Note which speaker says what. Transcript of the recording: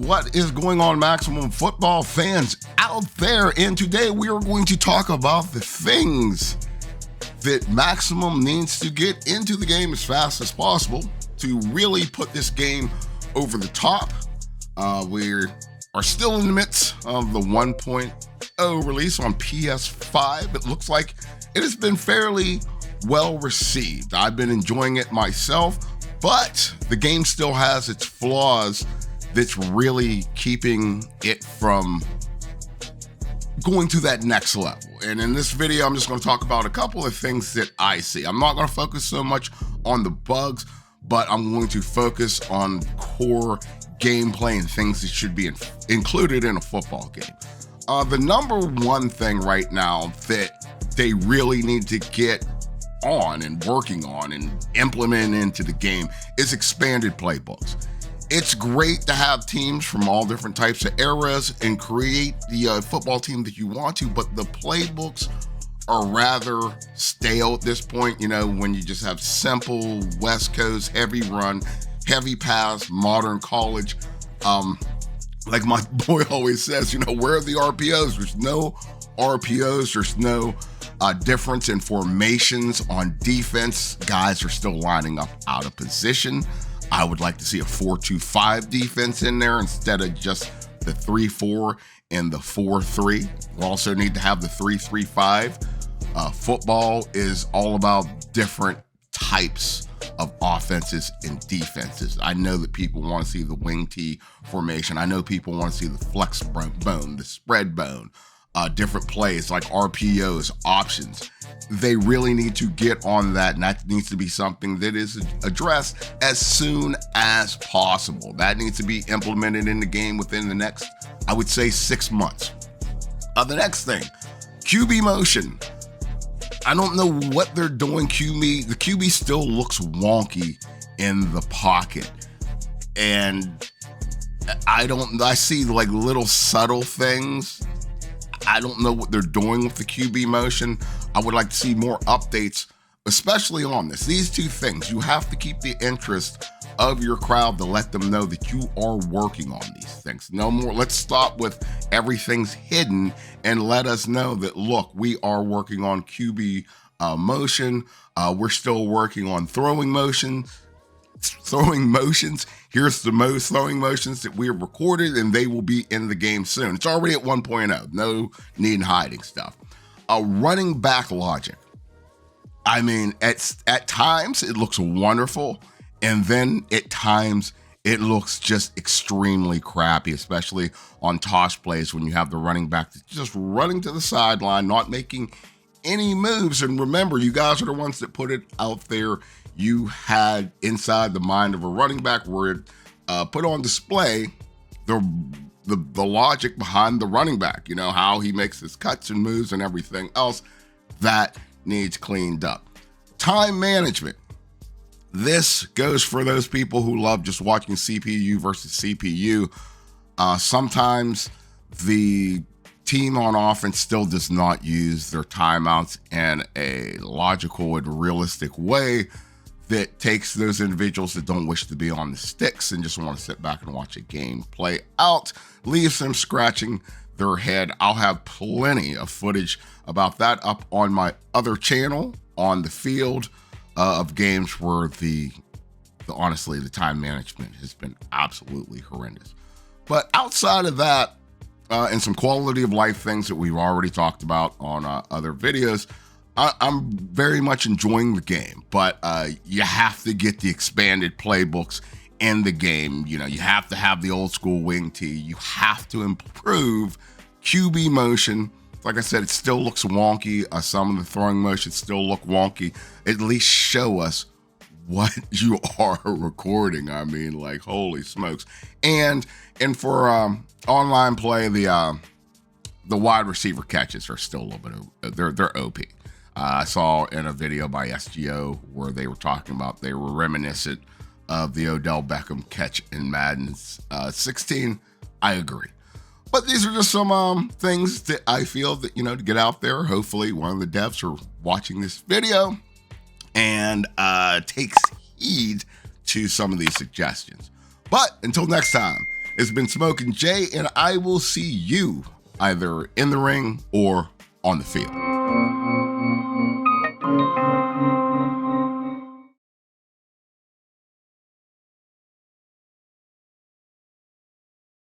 Speaker 1: What is going on, Maximum Football fans out there? And today we are going to talk about the things that Maximum needs to get into the game as fast as possible to really put this game over the top. We are still in the midst of the 1.0 release on PS5. It looks like it has been fairly well received. I've been enjoying it myself, but the game still has its flaws that's really keeping it from going to that next level. And in this video, I'm just going to talk about a couple of things that I see. I'm not going to focus so much on the bugs, but I'm going to focus on core gameplay and things that should be included in a football game. The number one thing right now that they really need to get on and working on and implement into the game is expanded playbooks. It's great to have teams from all different types of eras and create the football team that you want to, but the playbooks are rather stale at this point. You know, when you just have simple West Coast, heavy run, heavy pass, modern college. Like my boy always says, you know, where are the RPOs? There's no RPOs. There's no difference in formations on defense. Guys are still lining up out of position. I would like to see a 4-2-5 defense in there instead of just the 3-4 and the 4-3. We also need to have the 3-3-5. Football is all about different types of offenses and defenses. I know that people want to see the wing T formation. I know people want to see the flex bone, the spread bone, different plays like RPOs, options. They really need to get on that, and that needs to be something that is addressed as soon as possible. That needs to be implemented in the game within the next, I would say, 6 months. The next thing, QB motion. I don't know what they're doing. The QB still looks wonky in the pocket, and I see like little subtle things. I don't know what they're doing with the QB motion. I would like to see more updates, especially on this. These two things, you have to keep the interest of your crowd to let them know that you are working on these things. No more, let's stop with everything's hidden and let us know that, look, we are working on QB motion. We're still working on throwing motions. Here's the most throwing motions that we have recorded, and they will be in the game soon. It's already at 1.0. No need in hiding stuff. Running back logic. I mean, at times it looks wonderful, and then at times it looks just extremely crappy, especially on toss plays when you have the running back just running to the sideline, not making any moves. And remember, you guys are the ones that put it out there. You had inside the mind of a running back where it put on display the logic behind the running back, you know, how he makes his cuts and moves and everything else. That needs cleaned up. Time management. This goes for those people who love just watching CPU versus CPU. Sometimes the team on offense still does not use their timeouts in a logical and realistic way that takes those individuals that don't wish to be on the sticks and just want to sit back and watch a game play out, leaves them scratching their head. I'll have plenty of footage about that up on my other channel on the field of games where honestly, the time management has been absolutely horrendous. But outside of that, and some quality of life things that we've already talked about on other videos, I'm very much enjoying the game, but you have to get the expanded playbooks in the game. You know, you have to have the old school wing T. You have to improve QB motion. Like I said, it still looks wonky. Some of the throwing motions still look wonky. At least show us what you are recording. I mean, like, holy smokes. And for online play, the wide receiver catches are still a little bit, they're OP. I saw in a video by SGO where they were talking about, they were reminiscent of the Odell Beckham catch in Madden 16. I agree. But these are just some things that I feel that, you know, to get out there. Hopefully one of the devs are watching this video and takes heed to some of these suggestions. But until next time, It's been Smoking Jay, and I will see you either in the ring or on the field.